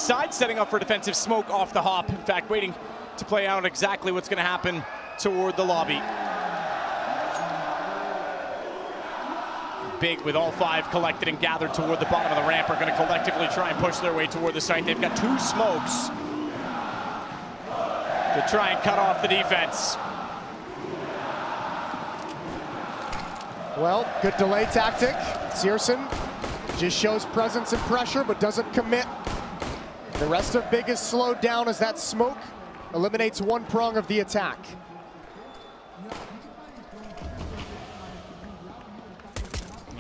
Side setting up for defensive smoke off the hop. In fact, waiting to play out exactly what's going to happen toward the lobby. Big with all 5 collected and gathered toward the bottom of the ramp are going to collectively try and push their way toward the site. They've got 2 smokes to try and cut off the defense. Well, good delay tactic. Searson just shows presence and pressure, but doesn't commit. The rest of Big is slowed down as that smoke eliminates one prong of the attack.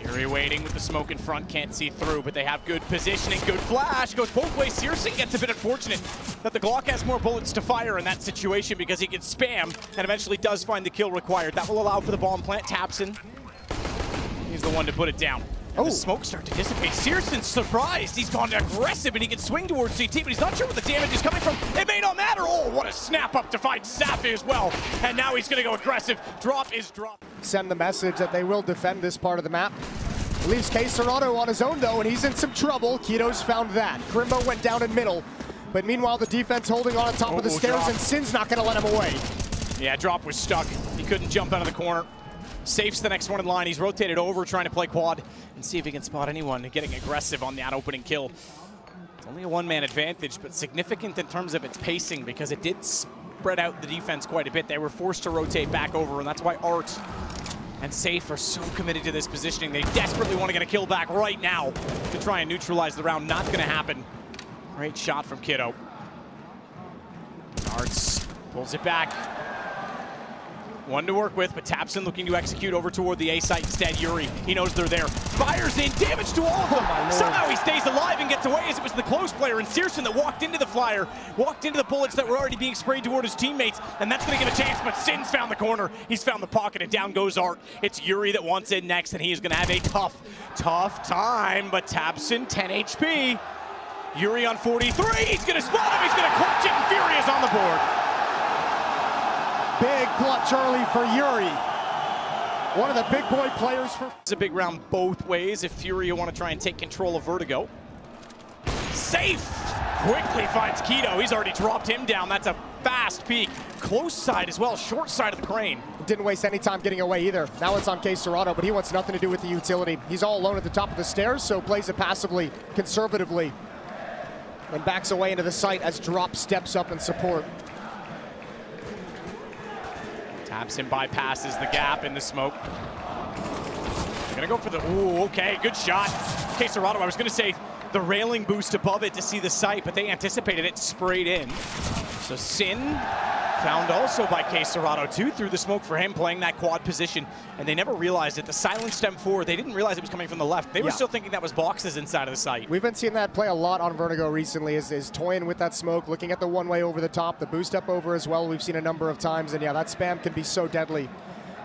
Yuri waiting with the smoke in front, can't see through, but they have good positioning, good flash, goes both ways. Searson gets a bit unfortunate that the Glock has more bullets to fire in that situation because he gets spam and eventually does find the kill required. That will allow for the bomb plant. Tapson, he's the one to put it down. And the smoke starts to dissipate. Searson's surprised. He's gone aggressive and he can swing towards CT, but he's not sure where the damage is coming from. It may not matter. Oh, what a snap up to find Safi as well. And now he's gonna go aggressive. Drop is drop. Send the message that they will defend this part of the map. Leaves xantares on his own though, and he's in some trouble. Keto's found that. Crimbo went down in middle, but meanwhile the defense holding on top of the stairs, and Sin's not gonna let him away. Yeah, drop was stuck. He couldn't jump out of the corner. Safe's the next one in line. He's rotated over, trying to play quad and see if he can spot anyone, getting aggressive on that opening kill. It's only a 1-man advantage, but significant in terms of its pacing because it did spread out the defense quite a bit. They were forced to rotate back over, and that's why Art and Safe are so committed to this positioning. They desperately want to get a kill back right now to try and neutralize the round. Not going to happen. Great shot from Kiddo. Arts pulls it back. One to work with, but Tapson looking to execute over toward the A site instead. Yuri, he knows they're there. Fires in, damage to all of them. Somehow he stays alive and gets away as it was the close player and Searson that walked into the flyer, walked into the bullets that were already being sprayed toward his teammates, and that's gonna give a chance, but Sin's found the corner. He's found the pocket and down goes Art. It's Yuri that wants in next, and he is gonna have a tough time, but Tapson, 10 HP. Yuri on 43, he's gonna spot him, he's gonna clutch it, and FURIA's on the board. Big clutch early for Yuri. One of the big boy players for... It's a big round both ways if FURIA want to try and take control of Vertigo. Safe! Quickly finds Keto. He's already dropped him down. That's a fast peek. Close side as well, short side of the crane. Didn't waste any time getting away either. Now it's on xantares, but he wants nothing to do with the utility. He's all alone at the top of the stairs, so plays it passively, conservatively, and backs away into the site as Drop steps up in support. Tapson bypasses the gap in the smoke. They're gonna go for the, ooh, okay, good shot. xantares, I was gonna say the railing boost above it to see the site, but they anticipated it, sprayed in. So Sin found also by xantares too, through the smoke for him, playing that quad position, and they never realized it. The silent stem forward, they didn't realize it was coming from the left. They were still thinking that was boxes inside of the site. We've been seeing that play a lot on Vertigo recently, is toying with that smoke, looking at the one-way over the top, the boost up over as well, we've seen a number of times, and yeah, that spam can be so deadly.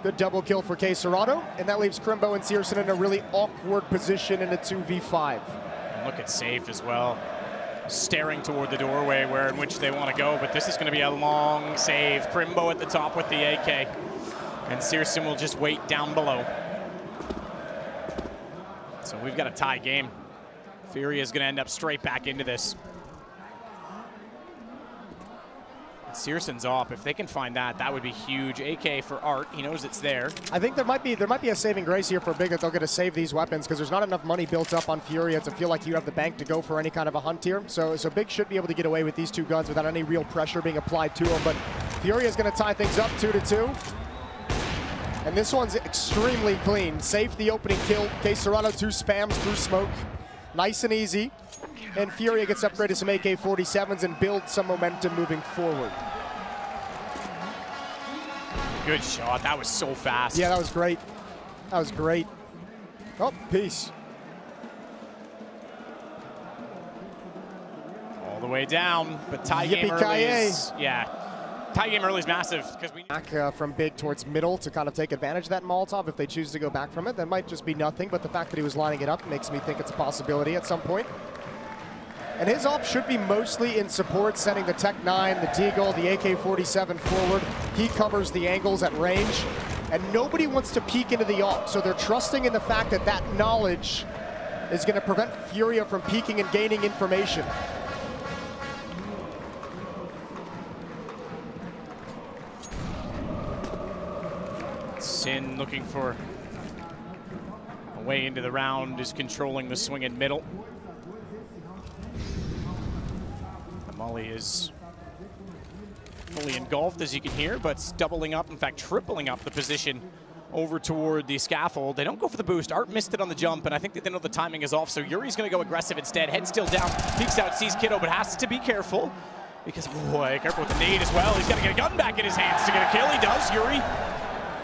Good double kill for xantares, and that leaves Crimbo and Searson in a really awkward position in a 2v5. And look at Safe as well, staring toward the doorway in which they want to go, but this is going to be a long save. Crimbo at the top with the AK, and Searson will just wait down below. So we've got a tie game. FURIA is going to end up straight back into this. Searson's off. If they can find that, that would be huge. AK for Art. He knows it's there. I think there might be a saving grace here for Big that they'll get to save these weapons because there's not enough money built up on FURIA to feel like you have the bank to go for any kind of a hunt here. So Big should be able to get away with these 2 guns without any real pressure being applied to him. But FURIA is going to tie things up 2-2. And this one's extremely clean. Safe the opening kill. xantares 2 spams through smoke. Nice and easy. And FURIA gets upgraded to some AK-47s and builds some momentum moving forward. Good shot. That was so fast. Yeah, that was great. That was great. Oh, peace. All the way down, but tie game early is, tie game early is massive because we back from Big towards middle to kind of take advantage of that Molotov. If they choose to go back from it, that might just be nothing, but the fact that he was lining it up makes me think it's a possibility at some point. And his op should be mostly in support, sending the Tech 9, the Deagle, the AK-47 forward. He covers the angles at range, and nobody wants to peek into the op, so they're trusting in the fact that that knowledge is going to prevent FURIA from peeking and gaining information. Sin looking for a way into the round, is controlling the swing in middle. Molly is fully engulfed, as you can hear, but doubling up, in fact tripling up the position over toward the scaffold. They don't go for the boost. Art missed it on the jump, and I think that they know the timing is off, so Yuri's going to go aggressive instead. Head still down, peeks out, sees Kiddo, but has to be careful because, boy, careful with the nade as well. He's got to get a gun back in his hands to get a kill. He does. Yuri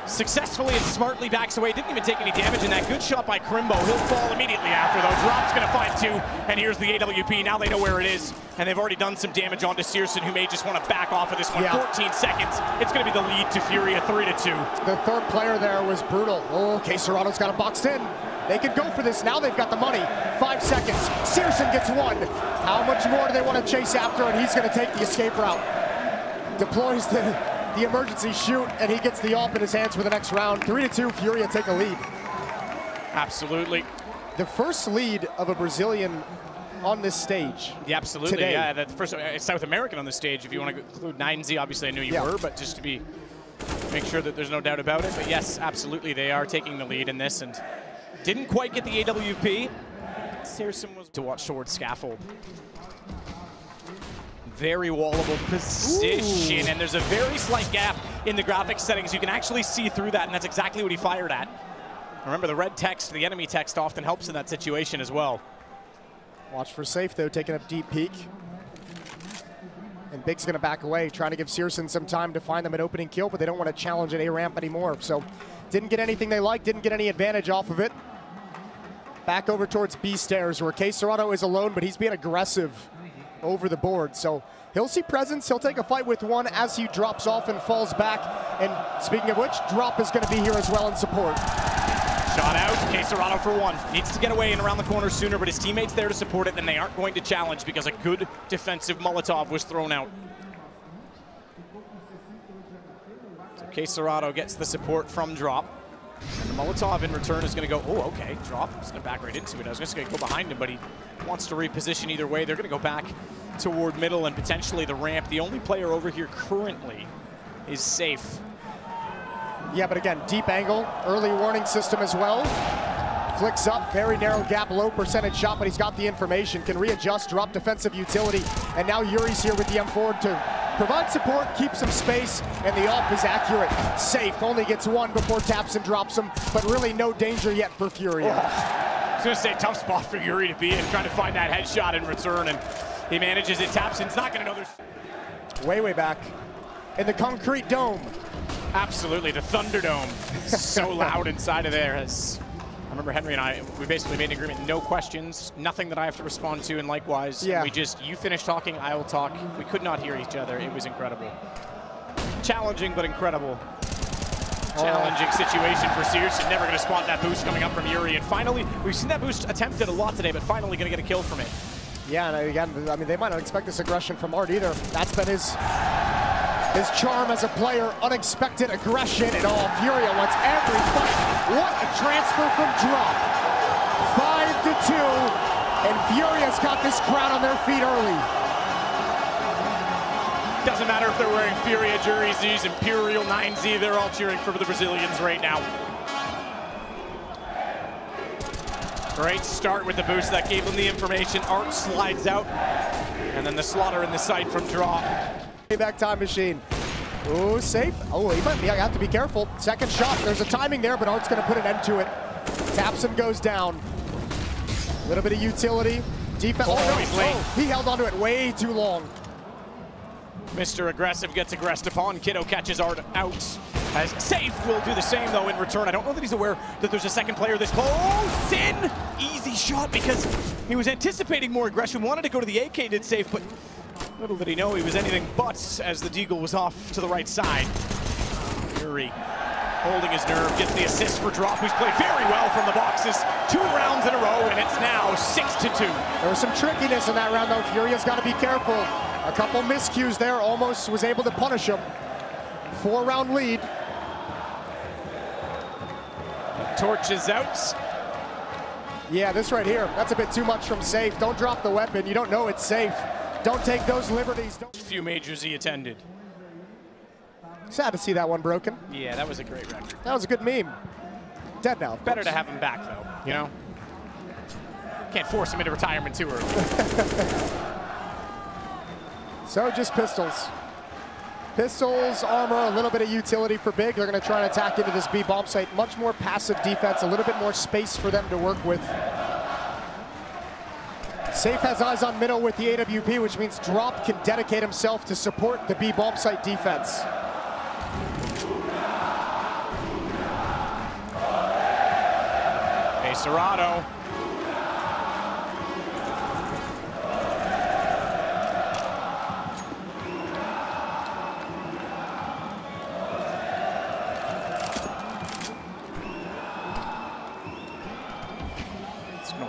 successfully and smartly backs away. Didn't even take any damage in that. Good shot by Crimbo. He'll fall immediately after, though. Drop's going to find two, and here's the AWP. Now they know where it is, and they've already done some damage onto Searson, who may just want to back off of this one. 14 seconds. It's going to be the lead to FURIA, 3-2. The third player there was brutal. Oh, Serrano's got him boxed in. They could go for this. Now they've got the money. 5 seconds. Searson gets one. How much more do they want to chase after? And he's going to take the escape route. Deploys the emergency shoot, and he gets the AWP in his hands for the next round. 3-2, FURIA take a lead. Absolutely. The first lead of a Brazilian on this stage. Yeah, absolutely. Today. Yeah, the first South American on the stage. If you want to include 9Z, obviously I knew you were, but just to make sure that there's no doubt about it. But yes, absolutely, they are taking the lead in this, and didn't quite get the AWP. Searson was to watch towards scaffold. Very wallable position, and there's a very slight gap in the graphics settings. You can actually see through that, and that's exactly what he fired at. Remember, the red text, the enemy text, often helps in that situation as well. Watch for safe, though, taking a deep peek. And Big's going to back away, trying to give Searson some time to find them an opening kill, but they don't want to challenge at A ramp anymore. So, didn't get anything they liked, didn't get any advantage off of it. Back over towards B stairs, where Serrano is alone, but he's being aggressive over the board. So he'll see presence, he'll take a fight with one as he drops off and falls back. And speaking of which, Drop is going to be here as well in support. Shot out, Serrano for one. Needs to get away and around the corner sooner, but his teammates there to support it, and they aren't going to challenge because a good defensive Molotov was thrown out. So Serrano gets the support from Drop. And the Molotov in return is going to go, oh, okay, Drop. He's going to back right into it. I was just going to go behind him, but he wants to reposition either way. They're going to go back toward middle and potentially the ramp. The only player over here currently is safe. Yeah, but again, deep angle, early warning system as well. Flicks up, very narrow gap, low percentage shot, but he's got the information, can readjust, Drop defensive utility. And now Yuri's here with the M4 to provide support, keep some space, and the AWP is accurate. Safe, only gets one before taps and drops him, but really no danger yet for FURIA. I was going to say, tough spot for Yuri to be in, trying to find that headshot in return, and he manages it. Tapson's not going to know there's... Way back in the concrete dome. Absolutely, the Thunderdome. So loud inside of there. I remember Henry and I, we basically made an agreement, no questions, nothing that I have to respond to, and likewise, we just, you finish talking, I will talk. We could not hear each other. It was incredible. Challenging, but incredible. Challenging situation for Searson. Never going to spot that boost coming up from Yuri. And finally, we've seen that boost attempted a lot today, but finally going to get a kill from it. Yeah, and again, I mean, they might not expect this aggression from Art either. That's been his charm as a player, unexpected aggression, and all FURIA wants every fight. What a transfer from Drop. 5-2, and FURIA's got this crowd on their feet early. Doesn't matter if they're wearing FURIA jerseys, Imperial 9Z, they're all cheering for the Brazilians right now. Great start with the boost that gave them the information. Art slides out, and then the slaughter in the sight from Drop. Payback time machine. Oh, safe. Oh, he might have to be careful. Second shot. There's a timing there, but Art's going to put an end to it. Tapson goes down. A little bit of utility. Defense. Oh, no, he's late. He held onto it way too long. Mr. Aggressive gets aggressed upon. Kiddo catches Art out. As Safe will do the same, though, in return. I don't know that he's aware that there's a second player this close. Oh, Sin! Easy shot because he was anticipating more aggression. Wanted to go to the AK, did Safe, but little did he know he was anything but as the Deagle was off to the right side. Yuri holding his nerve, gets the assist for Drop, who's played very well from the boxes. 2 rounds in a row, and it's now 6-2. There was some trickiness in that round, though. FURIA's got to be careful. A couple miscues there, almost was able to punish him. 4-round lead. The torch is out. Yeah, this right here, that's a bit too much from Safe. Don't drop the weapon, you don't know it's safe. Don't take those liberties. Few majors he attended. Sad to see that one broken. Yeah, that was a great record. That was a good meme. Dead now. Better to have him back, though, you know? Can't force him into retirement too early. So just pistols. Pistols, armor, a little bit of utility for Big. They're going to try and attack into this B bomb site. Much more passive defense, a little bit more space for them to work with. Safe has eyes on middle with the AWP, which means Drop can dedicate himself to support the B bomb site defense. Hey, Serrato.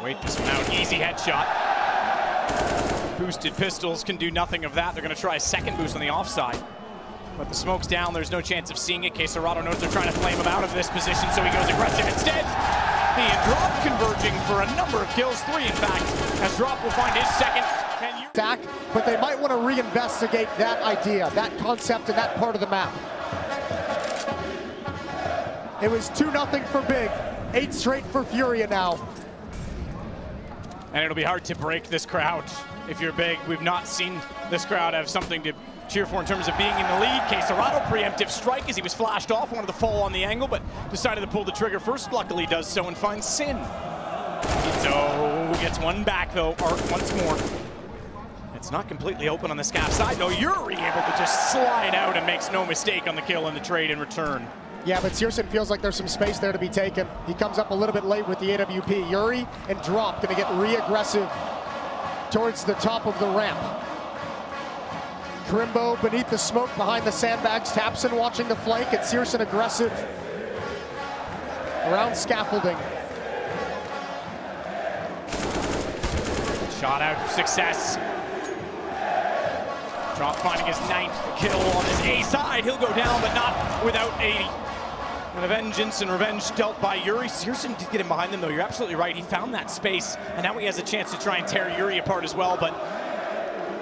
Wait this one out. Easy headshot. Boosted pistols can do nothing of that. They're going to try a second boost on the offside. But the smoke's down. There's no chance of seeing it. Serrato knows they're trying to flame him out of this position, so he goes aggressive instead. He and Drop converging for a number of kills. 3, in fact, as Drop will find his second. Attack, but they might want to reinvestigate that idea, that concept, and that part of the map. It was 2-0 for Big. 8 straight for FURIA now. And it'll be hard to break this crowd if you're Big. We've not seen this crowd have something to cheer for in terms of being in the lead. Serrato preemptive strike as he was flashed off, wanted to fall on the angle, but decided to pull the trigger first. Luckily does so and finds Sin. So gets one back though, Art once more. It's not completely open on the Scaff side. No, Yuri able to just slide out and makes no mistake on the kill and the trade in return. Yeah, but Searson feels like there's some space there to be taken. He comes up a little bit late with the AWP. Yuri and Drop gonna get re-aggressive towards the top of the ramp. Crimbo beneath the smoke behind the sandbags. Tapson watching the flank, and Searson aggressive around scaffolding. Shot out, success. Drop finding his 9th kill on his A side. He'll go down, but not without 80. And a vengeance and revenge dealt by Yuri. Searson did get him behind him, though. You're absolutely right. He found that space, and now he has a chance to try and tear Yuri apart as well, but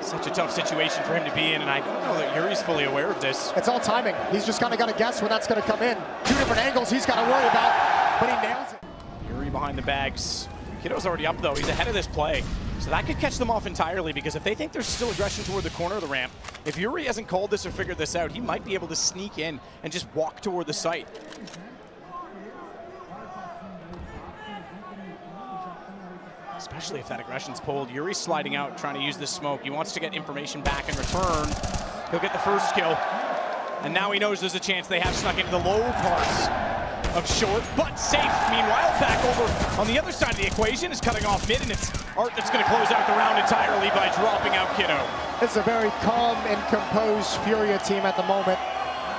such a tough situation for him to be in, and I don't know that Yuri's fully aware of this. It's all timing. He's just kind of got to guess when that's going to come in. 2 different angles he's got to worry about, but he nails it. Yuri behind the bags. Kiddo's already up, though. He's ahead of this play. So that could catch them off entirely, because if they think there's still aggression toward the corner of the ramp, if Yuri hasn't called this or figured this out, he might be able to sneak in and just walk toward the site. Especially if that aggression's pulled. Yuri's sliding out, trying to use this smoke. He wants to get information back in return. He'll get the first kill. And now he knows there's a chance they have snuck into the low parts of short, but safe. Meanwhile, back over on the other side of the equation is cutting off mid, and it's Art that's going to close out the round entirely by dropping out Kiddo. It's a very calm and composed FURIA team at the moment.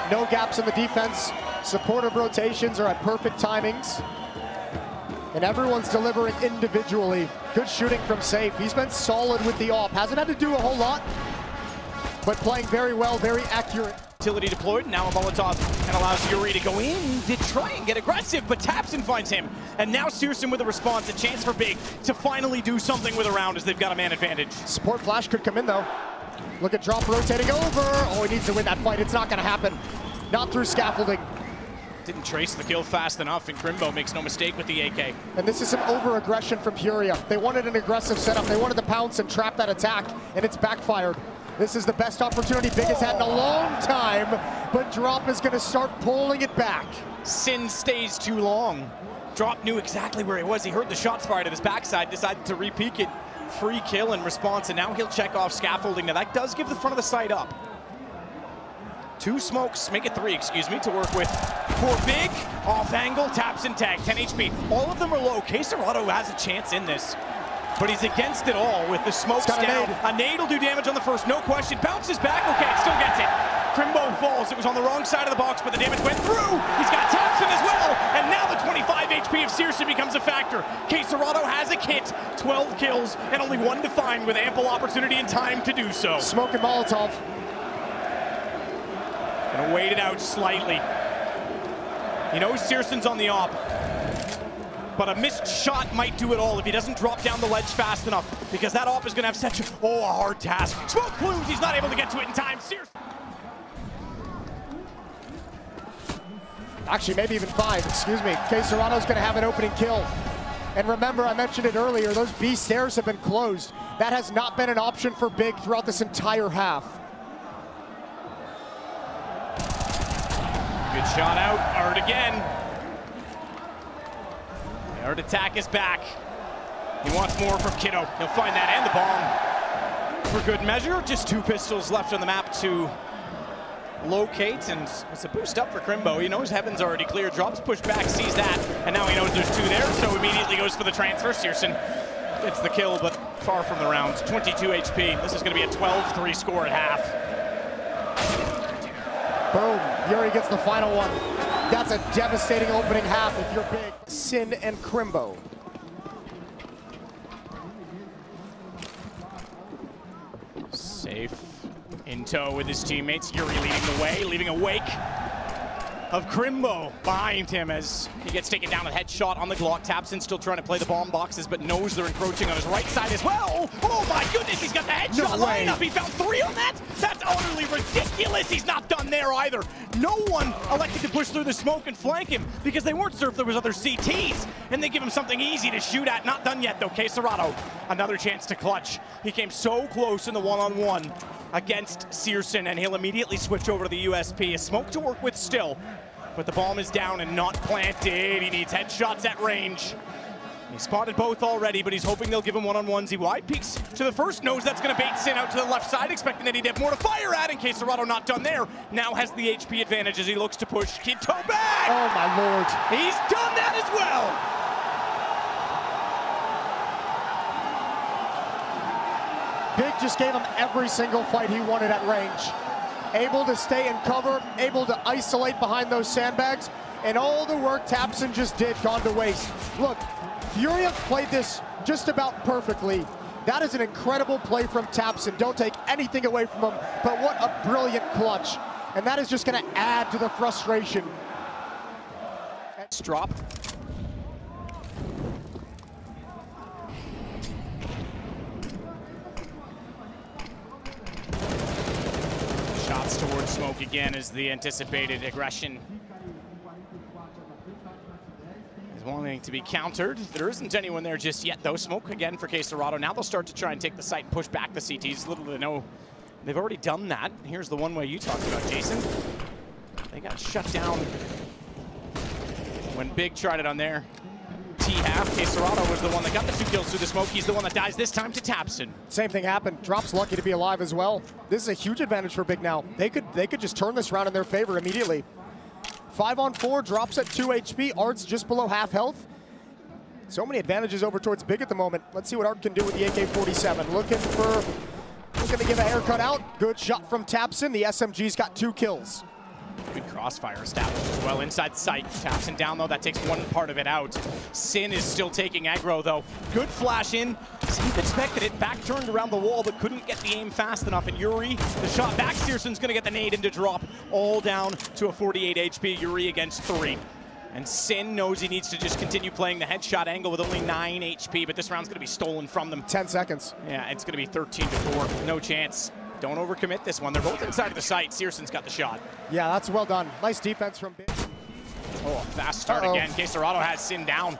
No gaps in the defense. Supportive rotations are at perfect timings. And everyone's delivering individually. Good shooting from Safe. He's been solid with the AWP. Hasn't had to do a whole lot, but playing very well, very accurate. Utility deployed, now a Molotov, and allows Yuri to go in to try and get aggressive, but Tapson finds him. And now Searson with a response, a chance for Big to finally do something with a round as they've got a man advantage. Support flash could come in though. Look at Drop rotating over. Oh, he needs to win that fight. It's not gonna happen. Not through scaffolding. Didn't trace the kill fast enough, and Crimbo makes no mistake with the AK. And this is some over-aggression from FURIA. They wanted an aggressive setup. They wanted to pounce and trap that attack, and it's backfired. This is the best opportunity Big has had in a long time, but Drop is going to start pulling it back. Sin stays too long. Drop knew exactly where he was. He heard the shots fired at his backside, decided to re-peek it. Free kill in response, and now he'll check off scaffolding. Now that does give the front of the site up. 2 smokes, make it 3, excuse me, to work with for Big. Off angle, taps and tag, 10 HP. All of them are low. Serrato has a chance in this, but he's against it all with the smokes down. A nade will do damage on the first, no question. Bounces back, okay, it still gets it. Crimbo falls, it was on the wrong side of the box, but the damage went through. He's got Tapson as well, and now the 25 HP of Searson becomes a factor. Serrato has a kit, 12 kills, and only 1 to find with ample opportunity and time to do so. Smoke and Molotov. Gonna wait it out slightly. He knows Searson's on the AWP, but a missed shot might do it all if he doesn't drop down the ledge fast enough, because that AWP is gonna have such a hard task. Smoke plumes, he's not able to get to it in time. Searson. Actually, maybe even 5, excuse me. Serrano's gonna have an opening kill. And remember, I mentioned it earlier, those B stairs have been closed. That has not been an option for Big throughout this entire half. Good shot out, Art again. The Art attack is back. He wants more from Kiddo. He'll find that and the bomb. For good measure, just 2 pistols left on the map to locate, and it's a boost up for Crimbo. He knows Heaven's already clear, drops push back, sees that, and now he knows there's 2 there, so immediately goes for the transfer. Searson gets the kill, but far from the round. 22 HP. This is going to be a 12-3 score at half. Boom, Yuri gets the final one. That's a devastating opening half if you're Big. Sin and Crimbo. Safe in tow with his teammates. Yuri leading the way, leaving a wake of Crimbo behind him as he gets taken down. A headshot on the Glock. Tapson still trying to play the bomb boxes, but knows they're encroaching on his right side as well. Oh my goodness, he's got the headshot lineup. He found 3 on that? That's utterly ridiculous. He's not done there either. No one elected to push through the smoke and flank him because they weren't certain there was other CTs, and they give him something easy to shoot at. Not done yet though. Serrato, another chance to clutch. He came so close in the one-on-one against Searson, and he'll immediately switch over to the USP. A smoke to work with still, but the bomb is down and not planted. He needs headshots at range. He spotted both already, but he's hoping they'll give him one-on-ones. He wide peeks to the first, knows that's going to bait Sin out to the left side, expecting that he'd have more to fire at in case Serrato not done there. Now has the HP advantage as he looks to push Kiddo back. Oh my lord. He's done that as well. Big just gave him every single fight he wanted at range. Able to stay in cover, able to isolate behind those sandbags, and all the work Tapson just did gone to waste. Look, FURIA played this just about perfectly. That is an incredible play from Tapson. Don't take anything away from him, but what a brilliant clutch. And that is just gonna add to the frustration. Drop. Shots towards smoke again as the anticipated aggression is wanting to be countered. There isn't anyone there just yet though. Smoke again for Serrato. Now they'll start to try and take the site and push back the CTs. Little to know they've already done that. Here's the one way you talked about, Jason. They got shut down when Big tried it on their T-half. Serrato was the one that got the 2 kills through the smoke. He's the one that dies this time to Tapson. Same thing happened. Drop's lucky to be alive as well. This is a huge advantage for Big now. They could just turn this round in their favor immediately. 5-on-4, Drop's at 2 HP. Art's just below half health. So many advantages over towards Big at the moment. Let's see what Art can do with the AK-47. Looking to give a haircut out. Good shot from Tapson. The SMG's got 2 kills. Good crossfire established as well inside sight. Tapson down though, that takes one part of it out. Sin is still taking aggro though. Good flash in. Sin expected it, back turned around the wall but couldn't get the aim fast enough. And Yuri, the shot back, Searson's gonna get the nade into drop. All down to a 48 HP, Yuri against 3. And Sin knows he needs to just continue playing the headshot angle with only 9 HP, but this round's gonna be stolen from them. 10 seconds. Yeah, it's gonna be 13-4, no chance. Don't overcommit this one. They're both inside of the site. Searson's got the shot. Yeah, that's well done. Nice defense from Big. Oh, fast start again. Serrato has Sin down.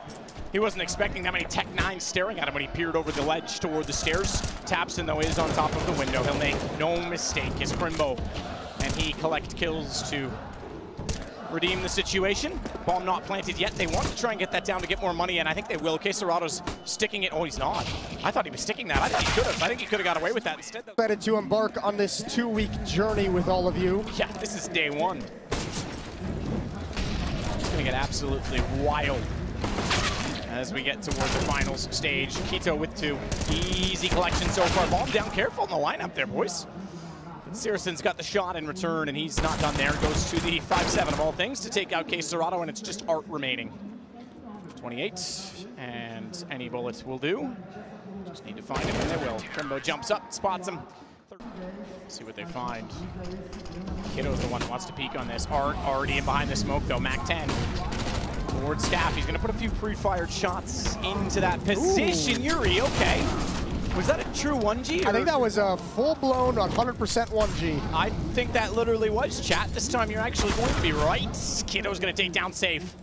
He wasn't expecting that many Tech 9s staring at him when he peered over the ledge toward the stairs. Tapson, though, is on top of the window. He'll make no mistake. His Crimbo, and he collect kills to redeem the situation. Bomb not planted yet. They want to try and get that down to get more money, and I think they will. Serrato's sticking it. Oh, he's not. I thought he was sticking that. I think he could have. I think he could have got away with that instead. Excited to embark on this 2-week journey with all of you. Yeah, this is day 1. It's gonna get absolutely wild as we get toward the finals stage. Quito with 2. Easy collection so far. Bomb down. Careful in the lineup there, boys. Searson's got the shot in return, and he's not done there. Goes to the 5-7 of all things to take out Serrato, and it's just Art remaining. 28, and any bullet will do. Just need to find him, and they will. Crimbo jumps up, spots him. See what they find. Kiddo's the one who wants to peek on this. Art already in behind the smoke, though. Mac 10 towards Staff. He's going to put a few pre-fired shots into that position. Ooh. Yuri, okay. Was that a true 1G? I think that was a full-blown 100% 1G. I think that literally was, chat. This time you're actually going to be right. Kiddo's going to take down safe.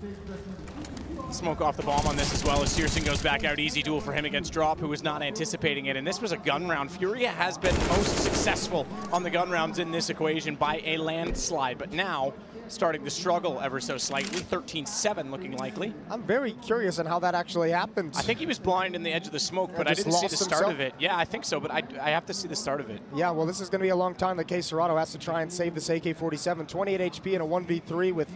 Smoke off the bomb on this as well as Searson goes back out. Easy duel for him against Drop, who was not anticipating it. And this was a gun round. FURIA has been most successful on the gun rounds in this equation by a landslide, but now starting to struggle ever so slightly. 13-7 looking likely. I'm very curious on how that actually happened. I think he was blind in the edge of the smoke, but I didn't see the start of it. Yeah, I think so, but I have to see the start of it. Yeah, well, this is going to be a long time that kcelrado has to try and save this AK-47. 28 HP in a 1v3 with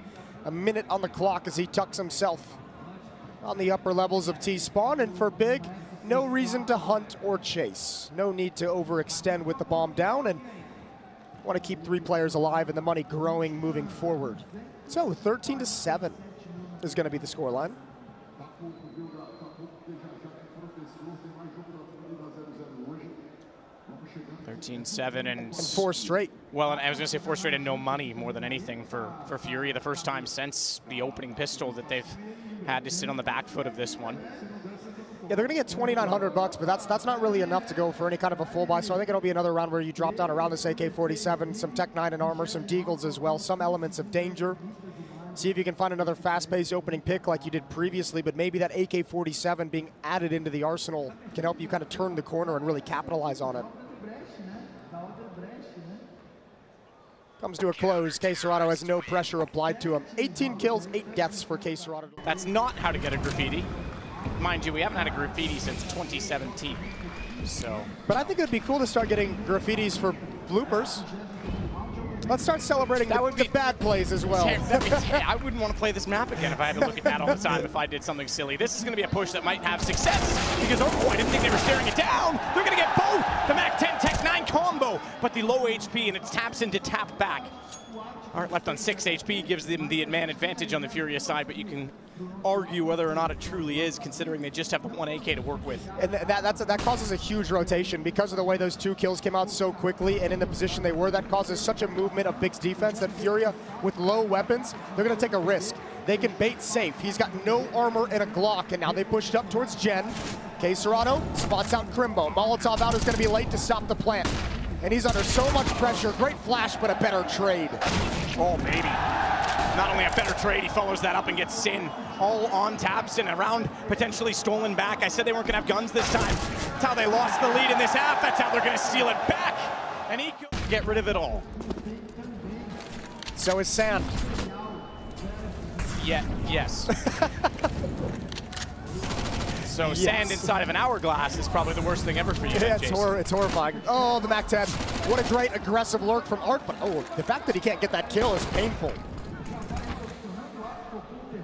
a minute on the clock as he tucks himself on the upper levels of T-spawn. And for Big, no reason to hunt or chase. No need to overextend with the bomb down, and want to keep 3 players alive and the money growing moving forward. So 13-7 is going to be the scoreline. 13-7 and 4 straight. Well, and I was going to say 4 straight and no money more than anything for FURIA. The first time since the opening pistol that they've had to sit on the back foot of this one. Yeah, they're going to get $2,900 bucks, but that's not really enough to go for any kind of a full buy. So I think it'll be another round where you drop down around this AK-47, some Tech 9 and armor, some deagles as well, some elements of danger. See if you can find another fast-paced opening pick like you did previously, but maybe that AK-47 being added into the arsenal can help you kind of turn the corner and really capitalize on it. Comes to a close. kcelrado has no pressure applied to him. 18 kills, 8 deaths for kcelrado. That's not how to get a graffiti. Mind you, we haven't had a graffiti since 2017. So. But I think it'd be cool to start getting graffitis for bloopers. Let's start celebrating the bad plays as well. I wouldn't want to play this map again if I had to look at that all the time if I did something silly. This is going to be a push that might have success because, oh, I didn't think they were staring it down. They're going to get both. The MAC-10 Tech 9 combo, but the low HP, and it's taps into tap back. Aren't left on 6 HP, gives them the man advantage on the FURIA side, but you can argue whether or not it truly is, considering they just have the 1 AK to work with. And that causes a huge rotation because of the way those 2 kills came out so quickly and in the position they were. That causes such a movement of Big's defense that FURIA, with low weapons, they're going to take a risk. They can bait safe. He's got no armor and a Glock, and now they pushed up towards Gen. kcelrado spots out Crimbo. Molotov out is going to be late to stop the plant. And he's under so much pressure. Great flash, but a better trade. Oh, maybe. Not only a better trade, he follows that up and gets Sin all on Tabson, around potentially stolen back. I said they weren't going to have guns this time. That's how they lost the lead in this half. That's how they're going to steal it back. And he could get rid of it all. So is Sand. Yeah, yes. So yes. Sand inside of an hourglass is probably the worst thing ever for you. Yeah, it's horrifying. Oh, the MAC-10. What a great aggressive lurk from Art, but oh, the fact that he can't get that kill is painful.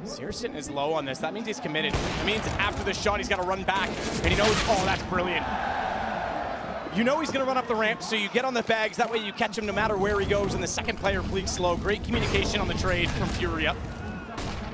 Searson is low on this. That means he's committed. That means after the shot, he's got to run back. And he knows, oh, that's brilliant. You know he's going to run up the ramp, so you get on the bags. That way you catch him no matter where he goes. And the second player fleeks slow. Great communication on the trade from FURIA.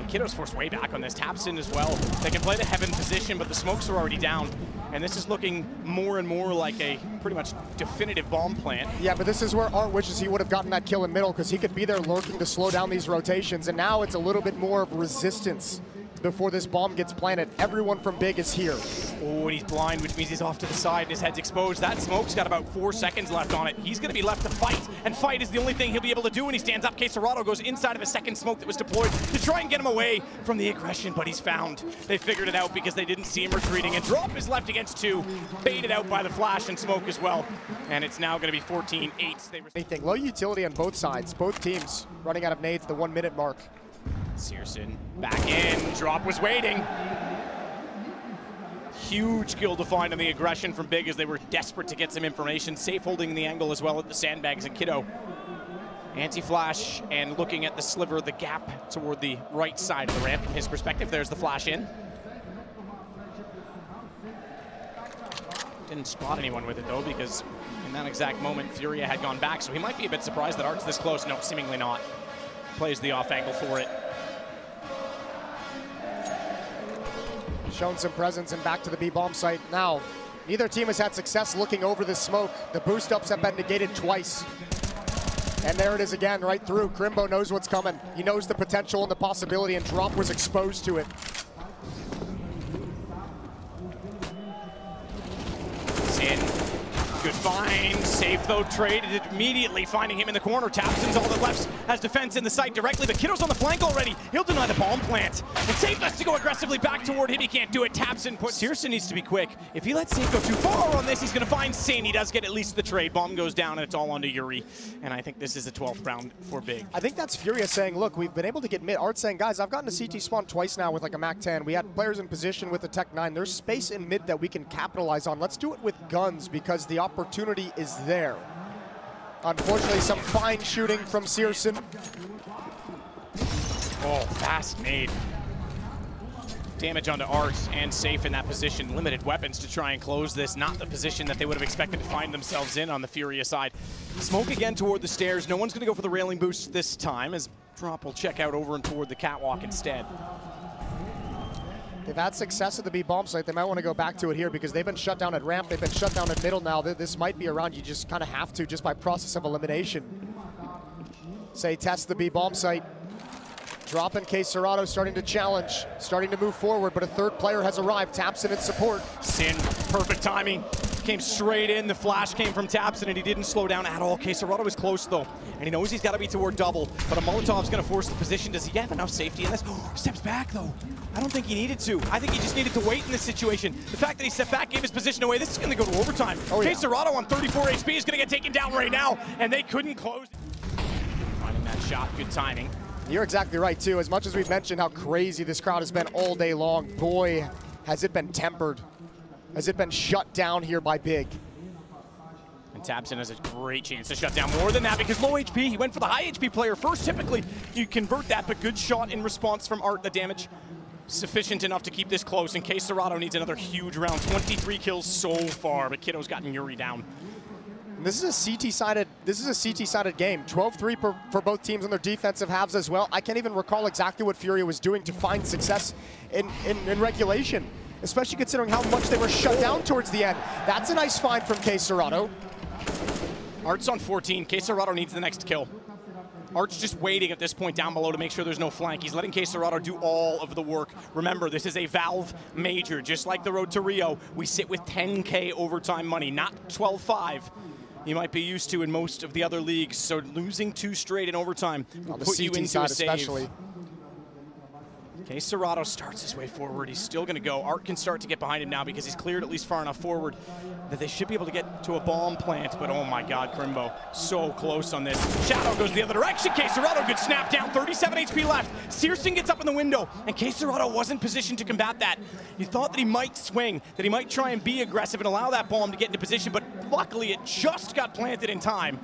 Kiddo's forced way back on this. Taps in as well. They can play the heaven position, but the smokes are already down. And this is looking more and more like a pretty much definitive bomb plant. Yeah, but this is where Art wishes he would have gotten that kill in middle, because he could be there lurking to slow down these rotations. And now it's a little bit more of resistance before this bomb gets planted. Everyone from Big is here. Oh, and he's blind, which means he's off to the side and his head's exposed. That smoke's got about 4 seconds left on it. He's going to be left to fight, and fight is the only thing he'll be able to do when he stands up. kcelrado goes inside of a second smoke that was deployed to try and get him away from the aggression, but he's found. They figured it out because they didn't see him retreating, and Drop is left against 2, baited out by the flash and smoke as well. And it's now going to be 14-8. Anything low utility on both sides. Both teams running out of nades, the 1 minute mark. Searson back in. Drop was waiting. Huge kill to find on the aggression from Big as they were desperate to get some information. Safe holding the angle as well at the sandbags, and Kiddo anti-flash and looking at the sliver, the gap toward the right side of the ramp from his perspective. There's the flash in. Didn't spot anyone with it though, because in that exact moment FURIA had gone back, so he might be a bit surprised that Art's this close. No, seemingly not. Plays the off angle for it. Shown some presence and back to the B bomb site. Now, neither team has had success looking over the smoke. The boost ups have been negated twice. And there it is again, right through. Crimbo knows what's coming. He knows the potential and the possibility, and Drop was exposed to it. Sin Good find. Safe though, traded immediately, finding him in the corner. Tapson's all that left has defense in the site directly, but Kiddo's on the flank already. He'll deny the bomb plant. And Safe has to go aggressively back toward him. He can't do it. Tapson puts. Searson needs to be quick. If he lets Safe go too far on this, he's going to find Sin. He does get at least the trade. Bomb goes down, and it's all onto Yuri. And I think this is the 12th round for Big. I think that's Furia saying, look, we've been able to get mid. Art saying, guys, I've gotten a CT spawn twice now with like a Mac 10. We had players in position with the Tech 9. There's space in mid that we can capitalize on. Let's do it with guns because the opportunity is there. Unfortunately, some fine shooting from Searson. Oh, fast made. Damage onto Art and Safe in that position. Limited weapons to try and close this. Not the position that they would have expected to find themselves in on the Furia side. Smoke again toward the stairs. No one's going to go for the railing boost this time as Drop will check out over and toward the catwalk instead. They've had success at the B bomb site. They might want to go back to it here because they've been shut down at ramp. They've been shut down at middle now. This might be a round you just kind of have to just by process of elimination. Say test the B bomb site. Drop in case Serrato starting to challenge, starting to move forward, but a third player has arrived. Tapson in support. Sin, perfect timing. Came straight in. The flash came from Tapson, and he didn't slow down at all. Serrato is close, though, and he knows he's got to be toward double, but a Molotov's going to force the position. Does he have enough safety in this? Oh, steps back, though. I don't think he needed to. I think he just needed to wait in this situation. The fact that he stepped back, gave his position away, this is going to go to overtime. Oh, yeah. Serrato on 34 HP is going to get taken down right now, and they couldn't close. Finding that shot, good timing. You're exactly right, too. As much as we've mentioned how crazy this crowd has been all day long, boy, has it been tempered. Has it been shut down here by Big. And Tapson has a great chance to shut down more than that because low HP. He went for the high HP player first. Typically, you convert that, but good shot in response from Art. The damage sufficient enough to keep this close in case Serrato needs another huge round. 23 kills so far, but Kiddo's gotten Yuri down. This is a CT-sided game. 12-3 for both teams on their defensive halves as well. I can't even recall exactly what Furia was doing to find success in regulation, especially considering how much they were shut down towards the end. That's a nice find from Serrato. Art's on 14. Serrato needs the next kill. Art's just waiting at this point down below to make sure there's no flank. He's letting Serrato do all of the work. Remember, this is a Valve major. Just like the road to Rio, we sit with 10K overtime money, not 12-5. You might be used to in most of the other leagues, so losing 2 straight in overtime will put you into a save. Especially. Serrato starts his way forward. He's still going to go. Art can start to get behind him now because he's cleared at least far enough forward that they should be able to get to a bomb plant. But oh my God, Crimbo, so close on this. Shadow goes the other direction. Serrato, good snap down, 37 HP left. Searson gets up in the window, and Serrato wasn't positioned to combat that. You thought that he might swing, that he might try and be aggressive and allow that bomb to get into position, but luckily it just got planted in time.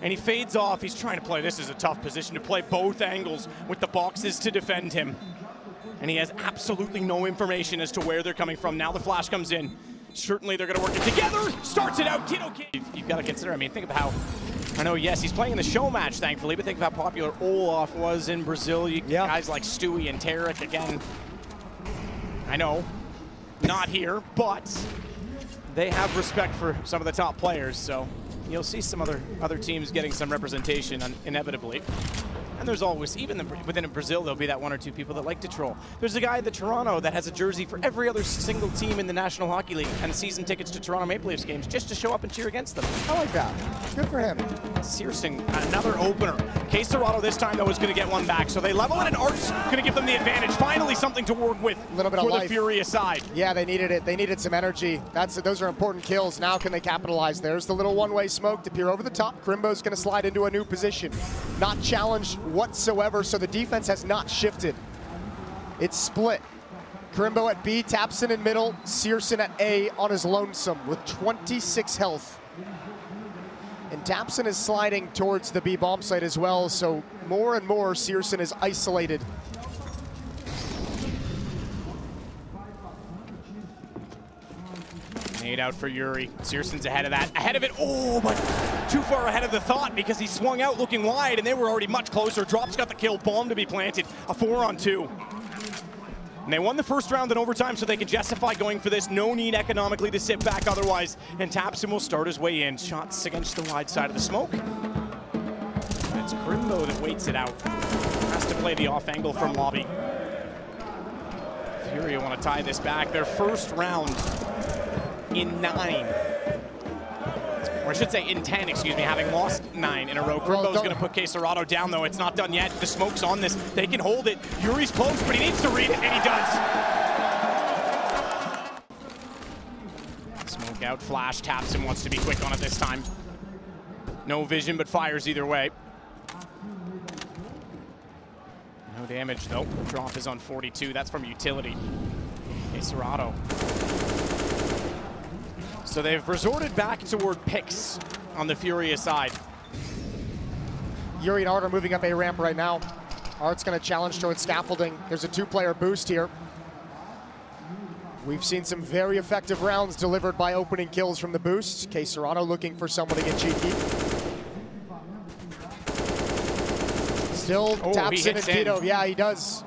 And he fades off. He's trying to play. This is a tough position to play both angles with the boxes to defend him. And he has absolutely no information as to where they're coming from. Now the flash comes in. Certainly they're going to work it together. Starts it out. Kiddo. You've got to consider, I mean, think of how, I know, yes, he's playing in the show match, thankfully, but think of how popular Olaf was in Brazil. Guys like Stewie and Tarek, again. I know, not here, but they have respect for some of the top players, so you'll see some other teams getting some representation inevitably. And there's always, even within Brazil, there'll be that 1 or 2 people that like to troll. There's a guy at the Toronto that has a jersey for every other single team in the National Hockey League and season tickets to Toronto Maple Leafs games just to show up and cheer against them. I like that. Good for him. Searson, another opener. Serrato this time, though, is going to get one back. So they level it, and Art's going to give them the advantage. Finally, something to work with a little bit for of the Furia side. Yeah, they needed it. They needed some energy. Those are important kills. Now can they capitalize? There's the little one-way smoke to peer over the top. Crimbo's going to slide into a new position. Not challenged whatsoever, so the defense has not shifted. It's split. Crimbo at B, Tapson in middle, Searson at A on his lonesome with 26 health. And Tapson is sliding towards the B bomb site as well, so more and more Searson is isolated. Nade out for Yuri. Searson's ahead of that. Ahead of it. Oh, but too far ahead of the thought because he swung out looking wide and they were already much closer. Drop's got the kill. Bomb to be planted. A 4-on-2. And they won the first round in overtime, so they can justify going for this. No need economically to sit back otherwise. And Tapson will start his way in. Shots against the wide side of the smoke. It's Crimbo that waits it out. Has to play the off angle from lobby. Furia want to tie this back. Their first round in 9. It's or I should say in 10, excuse me, having lost 9 in a row. Crimbo's going to put xantares down, though. It's not done yet. The smoke's on this. They can hold it. Yuri's close, but he needs to read it, and he does. Smoke out, flash, taps him, wants to be quick on it this time. No vision, but fires either way. No damage, though. Drop is on 42. That's from utility. xantares. So they've resorted back toward picks on the FURIA side. Yuri and Art are moving up a ramp right now. Art's going to challenge towards scaffolding. There's a 2-player boost here. We've seen some very effective rounds delivered by opening kills from the boost. xantares looking for someone to get cheeky. Still taps in and Tito. Yeah, he does.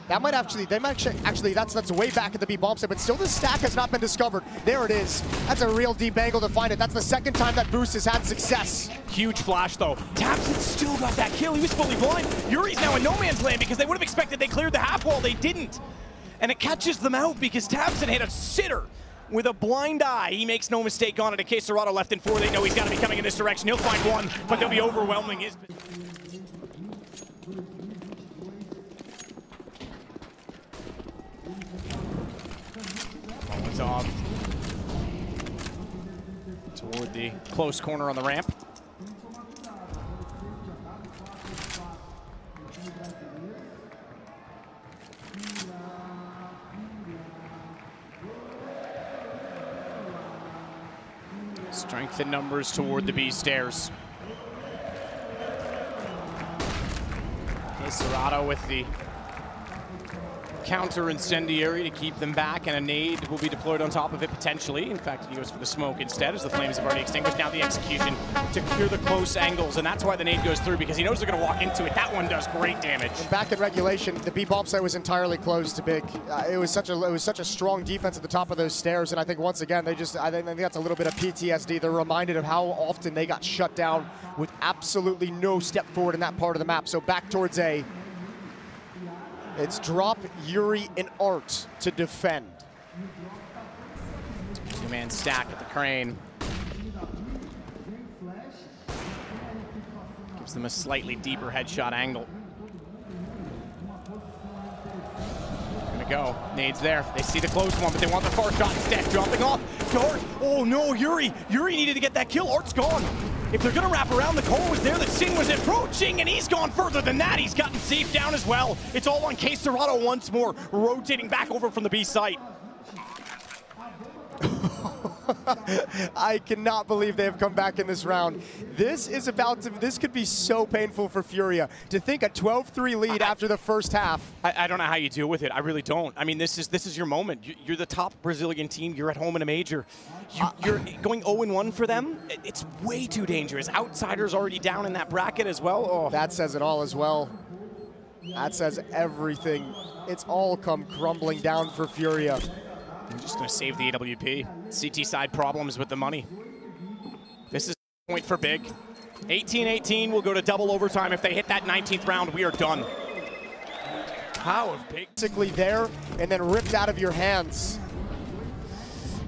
That might actually, that's way back at the B bomb site, but still the stack has not been discovered. There it is. That's a real deep angle to find it. That's the second time that boost has had success. Huge flash though. Tapson still got that kill. He was fully blind. Yuri's now in no man's land because they would have expected they cleared the half wall. They didn't. And it catches them out because Tapson hit a sitter with a blind eye. He makes no mistake on it. A xantares left in 4. They know he's got to be coming in this direction. He'll find one, but they'll be overwhelming his. Off toward the close corner on the ramp. Strength in numbers toward the B stairs. xantares with the counter incendiary to keep them back, and a nade will be deployed on top of it potentially. In fact, he goes for the smoke instead as the flames have already extinguished. Now the execution to clear the close angles, and that's why the nade goes through, because he knows they're going to walk into it. That one does great damage. And back in regulation, the B bomb site was entirely closed to Big. It was such a strong defense at the top of those stairs, and I think once again I think that's a little bit of PTSD. They're reminded of how often they got shut down with absolutely no step forward in that part of the map. So back towards A. It's drop, Yuri, and Art to defend. 2-man stack at the crane. Gives them a slightly deeper headshot angle. Gonna go. Nades there. They see the close one, but they want the far shot instead. Dropping off. Art. Oh no, Yuri. Yuri needed to get that kill. Art's gone. If they're going to wrap around, the call was there that Sin was approaching, and he's gone further than that. He's gotten safe down as well. It's all on xantares once more, rotating back over from the B site. I cannot believe they have come back in this round. This could be so painful for FURIA. To think a 12-3 lead after the first half. I don't know how you deal with it. I really don't. I mean, this is your moment. You're the top Brazilian team. You're at home in a major. You're going 0-1 for them. It's way too dangerous. Outsiders already down in that bracket as well. Oh. That says it all as well. That says everything. It's all come crumbling down for FURIA. I'm just going to save the AWP. CT side problems with the money. This is a point for Big. 18-18 will go to double overtime. If they hit that 19th round, we are done. How have Big... Basically there, and then ripped out of your hands.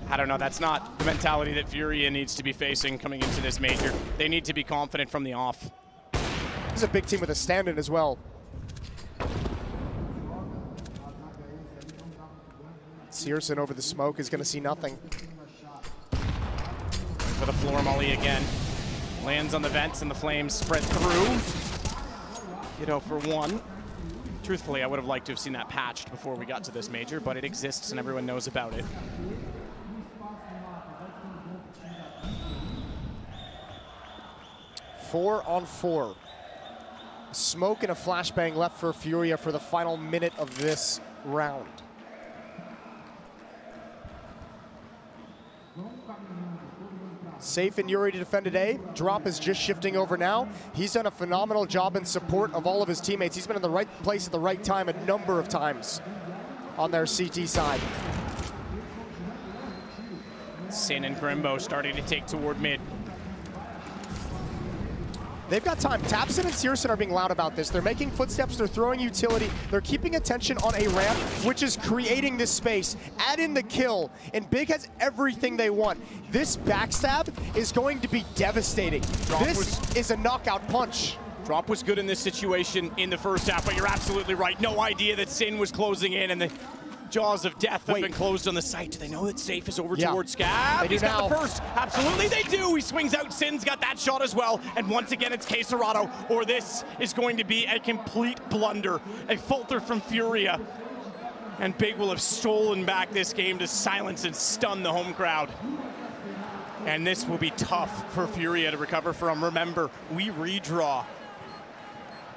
I don't know. That's not the mentality that FURIA needs to be facing coming into this major. They need to be confident from the off. This is a big team with a stand-in as well. Searson over the smoke is going to see nothing. For the floor molly again. Lands on the vents and the flames spread through. Kiddo for 1. Truthfully, I would have liked to have seen that patched before we got to this major, but it exists and everyone knows about it. Four on 4. Smoke and a flashbang left for FURIA for the final minute of this round. Safe and Yuri to defend today. Drop is just shifting over now. He's done a phenomenal job in support of all of his teammates. He's been in the right place at the right time a number of times on their CT side. Sin and Crimbo starting to take toward mid. They've got time. Tapson and Searson are being loud about this. They're making footsteps, they're throwing utility, they're keeping attention on a ramp, which is creating this space. Add in the kill, and Big has everything they want. This backstab is going to be devastating. This is a knockout punch. Drop was good in this situation in the first half, but you're absolutely right. No idea that Sin was closing in, and the jaws of death have been closed on the site. Do they know that Safe is over towards Scab? He's got the first. Absolutely they do. He swings out. Sin's got that shot as well. And once again, it's Queserado, or this is going to be a complete blunder. A falter from Furia. And Big will have stolen back this game to silence and stun the home crowd. And this will be tough for Furia to recover from. Remember, we redraw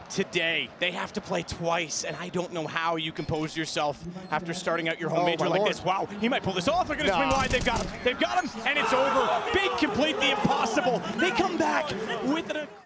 today. They have to play twice, and I don't know how you compose yourself after starting out your home major like this. Wow, he might pull this off. They're gonna swing wide. They've got him. They've got him, and it's over. Big complete the impossible. They come back with an